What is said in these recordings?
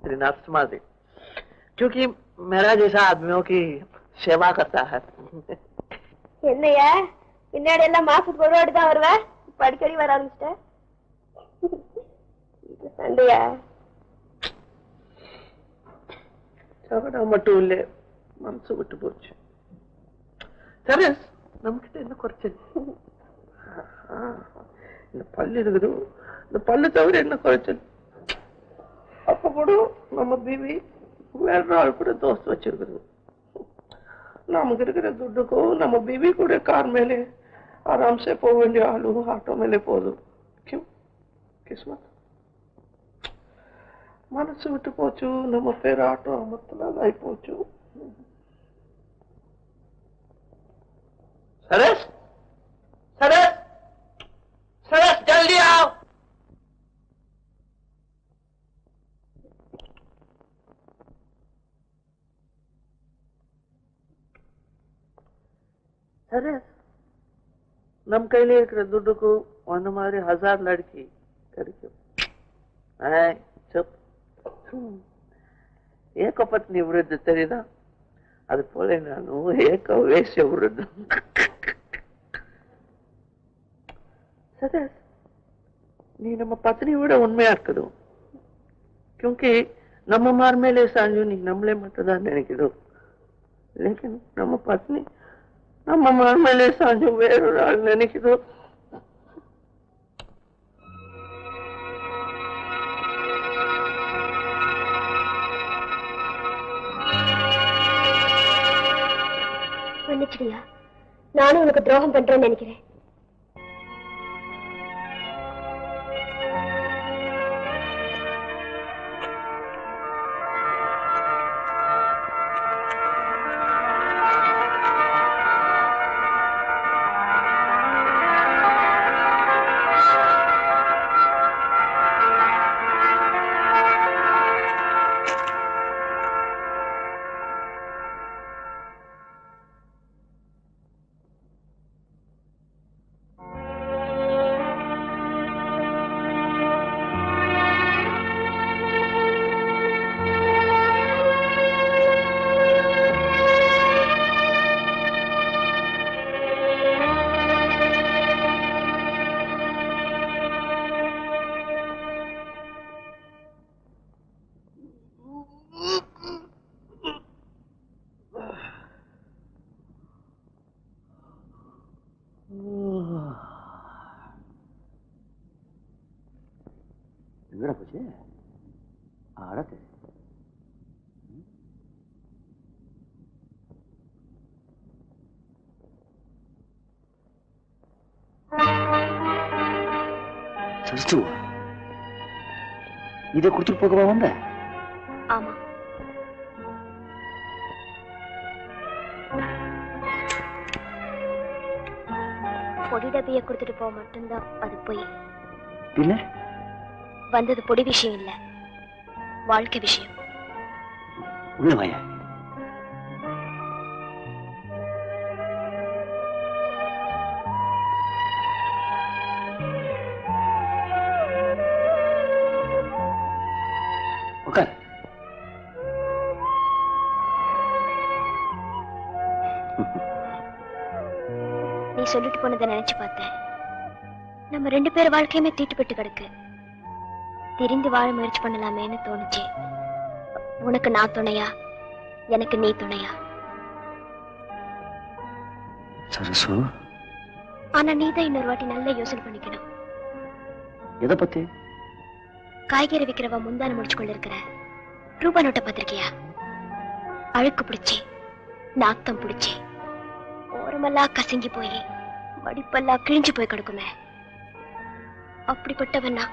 त्रिनाथ समाधि, क्योंकि मेरा जैसा आदमियों की सेवा करता है. என்னையா பின்னாடி எல்லாம் மாசத்துக்கு ஒரு வாட்டி தான் வருவேன், இப்ப அடிக்கடி வர ஆரம்பிச்சிட்டேன். சண்டையா? சவடா மட்டும் இல்ல, மனசு விட்டு போச்சு. சரி, நம்மகிட்ட என்ன குறைச்சல்? இந்த பல்லு இருக்குது, இந்த பல்லு தவிர என்ன குறைச்சல்? அப்ப கூட நம்ம பீவி வேற நாள் கூட தோசை வச்சிருக்குது. நமக்கு இருக்கிற துட்டுக்கும் நம்ம बीवी கூட कार மேலே आराम से போக வேண்டிய ஆளு ஆட்டோ மேலே போதும். கிஸ்மத் மனசு விட்டு போச்சு, நம்ம பேர் ஆட்டோ அமர்த்தலாம் ஆகி போச்சு. सरस सरस सरस जल्दी आओ. सरस नम கையில இருக்கிற துட்டுக்கு அந்த மாதிரி 1000 லட்சம் கிடைக்கும். ஏக பத்னி விருது தெரியுதா? அது போல நானும் ஏக வேஷ்ய விருது. சதஸ் நீ நம்ம பத்னி விட உண்மையா இருக்கணும். क्योंकि நம்ம மார் மேலே சாஞ்சு நீ நம்மளே மட்டும் தான் நினைக்கணும். लेकिन நம்ம பத்னி நம்ம மார் மேலே சாஞ்சு வேறொரு ஆள் நினைக்கணும். மன்னிச்சிடியா, நானும் உனக்கு துரோகம் பண்றேன்னு நினைக்கிறேன். எங்கடா போச்சு? அடக்கு சரசு, இதை கொடுத்துட்டு போகவா வந்த? ஆமா, பொடி டப்பிய கொடுத்துட்டு போக மட்டும்தான் அது போய். பின்ன வந்தது பொடி விஷயம் இல்ல, வாழ்க்கை விஷயம். உள்ள வாயா. உட்கார். நீ சொல்லிட்டு போனதை நினைச்சு பார்த்தேன். நம்ம 2 பேர் வாழ்க்கையுமே தீட்டுப்பட்டு கிடக்கு. திரிந்து வாழ முயற்சி பண்ணலாமேன்னு தோணுச்சு. உனக்கு நான் துணையா, எனக்கு நீ துணையா? சரசு, ஆனா நீதான் இன்னொரு வாட்டி நல்லா யோசனை பண்ணிக்கணும். எதை பத்தி? காய்கறி விக்கிறவ முந்தான முடிச்சு கொண்டு இருக்கிற ரூபா நோட்டை பார்த்திருக்கியா? அழுக்கு பிடிச்சி, நாத்தம் பிடிச்சி, ஓரமெல்லாம் கசங்கி போய் மடிப்பெல்லாம் கிழிஞ்சு போய் கிடக்குமே. அப்படிப்பட்டவனா?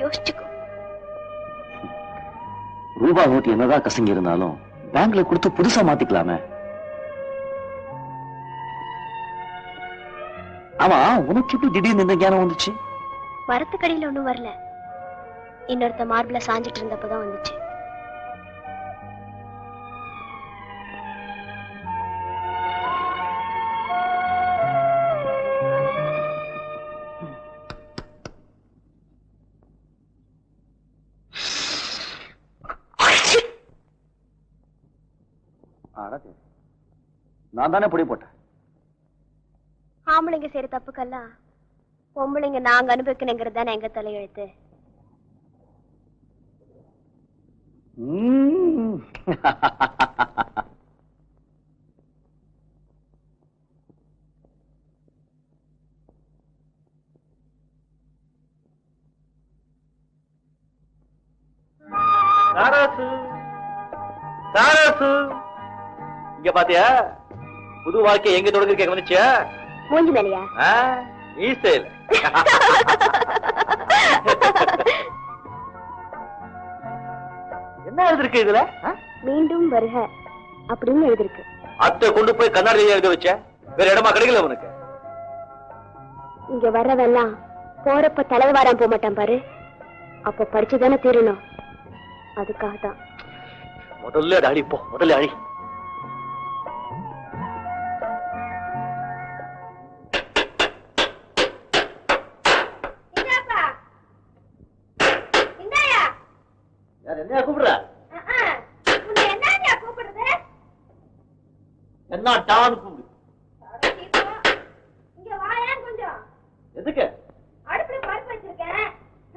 யோசிச்சுக்கோ. ரூபா நோட்டு என்னதான் கசங்கி இருந்தாலும் பேங்க்ல கொடுத்து புதுசா மாத்திக்கலாமே. ஆமா, உனக்கு எப்படி திடீர்னு இந்த ஞானம் வந்துச்சு? மரத்துக்கடியில ஒண்ணும் வரல, இன்னொருத்த மார்பிள சாஞ்சிட்டு இருந்தப்பதான் வந்துச்சு. நான் தானே பொடி போட்டேன். ஆம்பளைங்க செய்யற தப்புக்கெல்லாம் பொம்பளைங்க நாங்க அனுபவிக்கணுங்கிறது தானே எங்க தலையெழுத்து. இங்க பாத்தியா புது வாழ்க்கை எங்க தொடர்ந்து கேட்க வந்துச்சியா? மூஞ்சி மேலையா? என்ன எழுதிருக்கு இதுல? மீண்டும் வருக அப்படின்னு எழுதிருக்கு. அத்தை கொண்டு போய் கண்ணாடி எழுத வச்ச, வேற இடமா கிடைக்கல உனக்கு? இங்க வர்றதெல்லாம் போறப்ப தலைவாரம் போக மாட்டான் பாரு, அப்ப படிச்சுதானே தீரணும். அதுக்காக தான். முதல்ல அடி போ, முதல்ல அடி. என்ன கூப்பிடுற? என்ன டான் கூப்பிடு. எதுக்கு? அடுப்புல பருப்பு வச்சிருக்கேன்,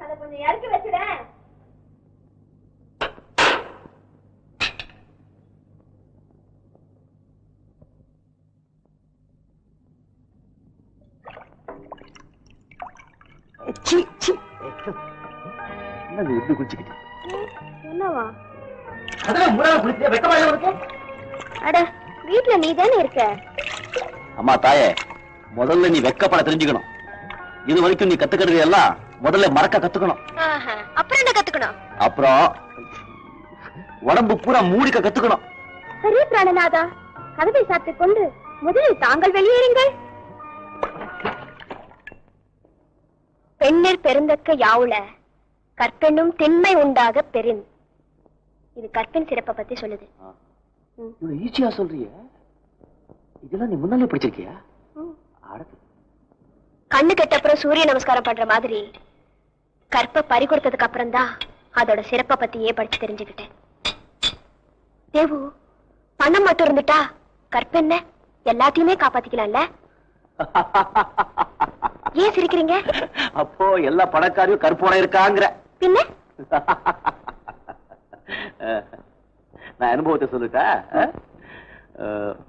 அதை கொஞ்சம் இறக்கி வச்சுடேன். என்ன எப்படி குளிச்சுக்கிட்டு? என்னவா? அதெல்லாம் மூணாவது குளிச்சு வெக்கமா இல்ல உனக்கு? அட வீட்டுல நீ தானே இருக்க. அம்மா தாயே, முதல்ல நீ வெக்கப்பட தெரிஞ்சுக்கணும். இது வரைக்கும் நீ கத்துக்கிறது எல்லாம் முதல்ல மறக்க கத்துக்கணும். அப்புறம் என்ன கத்துக்கணும்? அப்புறம் உடம்பு பூரா மூடிக்க கத்துக்கணும். சரி பிராணநாதா, கதவை சாத்திக் கொண்டு முதலில் தாங்கள் வெளியேறுங்கள். பெண்ணில் பெருந்தக்க யாவுல கற்பெண்ணும் திண்மை உண்டாக பெரின். இது கற்பின் சிறப்பை பத்தி சொல்லுது. ஈஸியா சொல்றிய? இதெல்லாம் நீ முன்னாலே படிச்சிருக்கியா? கண்ணு கெட்டப்புறம் சூரிய நமஸ்காரம் பண்ற மாதிரி கற்ப பறி கொடுத்ததுக்கு அப்புறம் தான் அதோட சிறப்பை பத்தியே படிச்சு தெரிஞ்சுக்கிட்டேன். தேவு, பணம் மட்டும் இருந்துட்டா கற்பென்ன எல்லாத்தையுமே காப்பாத்திக்கலாம்ல? ஏன் சிரிக்கிறீங்க? அப்போ எல்லா பணக்காரியும் கற்போட இருக்காங்கிற? பின்ன நான் அனுபவத்தை சொல்லிட்டா.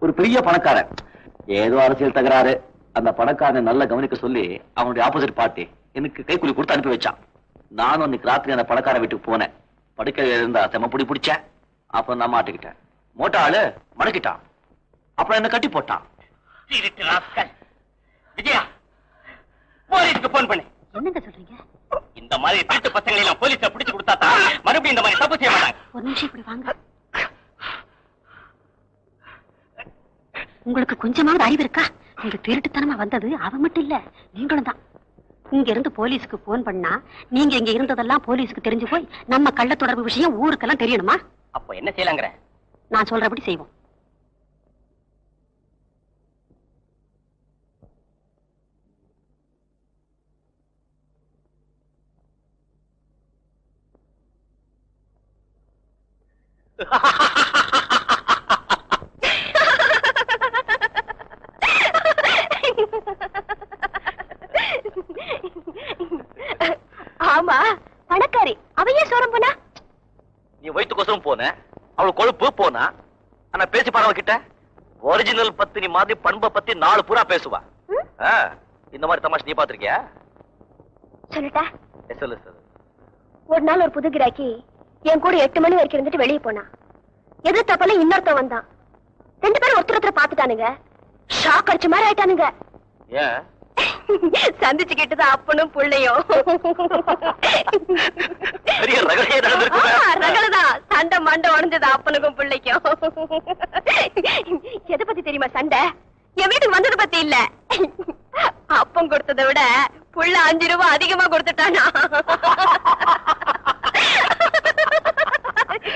ஒரு பெரிய பணக்காரன், ஏதோ அரசியல் தகராறு, அந்த பணக்காரனை நல்லா கவனிக்க சொல்லி அவனுடைய ஆப்போசிட் பார்ட்டி எனக்கு கைக்கூலி கொடுத்து அனுப்பி வச்சான். நானும் அன்னைக்கு ராத்திரி அந்த பணக்கார வீட்டுக்கு போனேன். படுக்கையில இருந்தா செம்ம பிடிச்சேன். அப்புறம் நான் மாட்டிக்கிட்டேன். மோட்டா ஆளு மடக்கிட்டான். அப்புறம் என்ன கட்டி போட்டான். விஜயா, போலீஸ்க்கு போன் பண்ணு. என்னங்க சொல்றீங்க? இந்த மாதிரி திருட்டு பசங்களை எல்லாம் போலீஸ பிடிச்சு கொடுத்தா தான் மறுபடியும் இந்த மாதிரி தப்பு செய்ய மாட்டாங்க. ஒரு நிமிஷம் இப்படி வாங்க. உங்களுக்கு கொஞ்சமாவது அறிவு இருக்கா? நீங்க திருட்டுத்தனமா வந்தது அவ மட்டும் இல்ல, நீங்களும் தான். இங்க இருந்து போலீஸ்க்கு போன் பண்ணா நீங்க இங்க இருந்ததெல்லாம் போலீஸ்க்கு தெரிஞ்சு போய் நம்ம கள்ள தொடர்பு விஷயம் ஊருக்கெல்லாம் தெரியணுமா? அப்ப என்ன செய்யலாங்கிற? நான் சொல்றபடி செய்வோம். ஆமா, பணக்காரி அவையே சோரம் போனா. நீ வயிற்றுக்கோசரம் போன, அவள் கொழுப்பு போனா. ஆனா பேசி பாருவ கிட்ட ஒரிஜினல் பத்தினி மாதிரி பண்பை பத்தி 4 பூரா பேசுவா. இந்த மாதிரி தமாஷ் நீ பாத்திருக்கியா? சொல்லட்டா? சொல்லு சொல்லு. ஒரு நாள் ஒரு புது கிராக்கி என் கூட 8 மணி வரைக்கும் இருந்துட்டு வெளியே போனா. எதிர்த்தப்பல இன்னொருத்த வந்தான். 2 பேரும் ஒருத்தர் பாத்துட்டானுங்க. ஷாக் அடிச்ச மாதிரி ஆயிட்டானுங்க. ஏன்? சந்திச்சுக்கிட்டுதான் அப்பனும் புள்ளையும். ரகலதான் சண்டை மண்டை உடஞ்சது அப்பனுக்கும் பிள்ளைக்கும். எதை பத்தி தெரியுமா சண்டை? என் வீட்டுக்கு வந்தது பத்தி இல்ல. அப்பம் கொடுத்ததை விட புள்ள 5 ரூபாய் அதிகமா கொடுத்துட்டானா.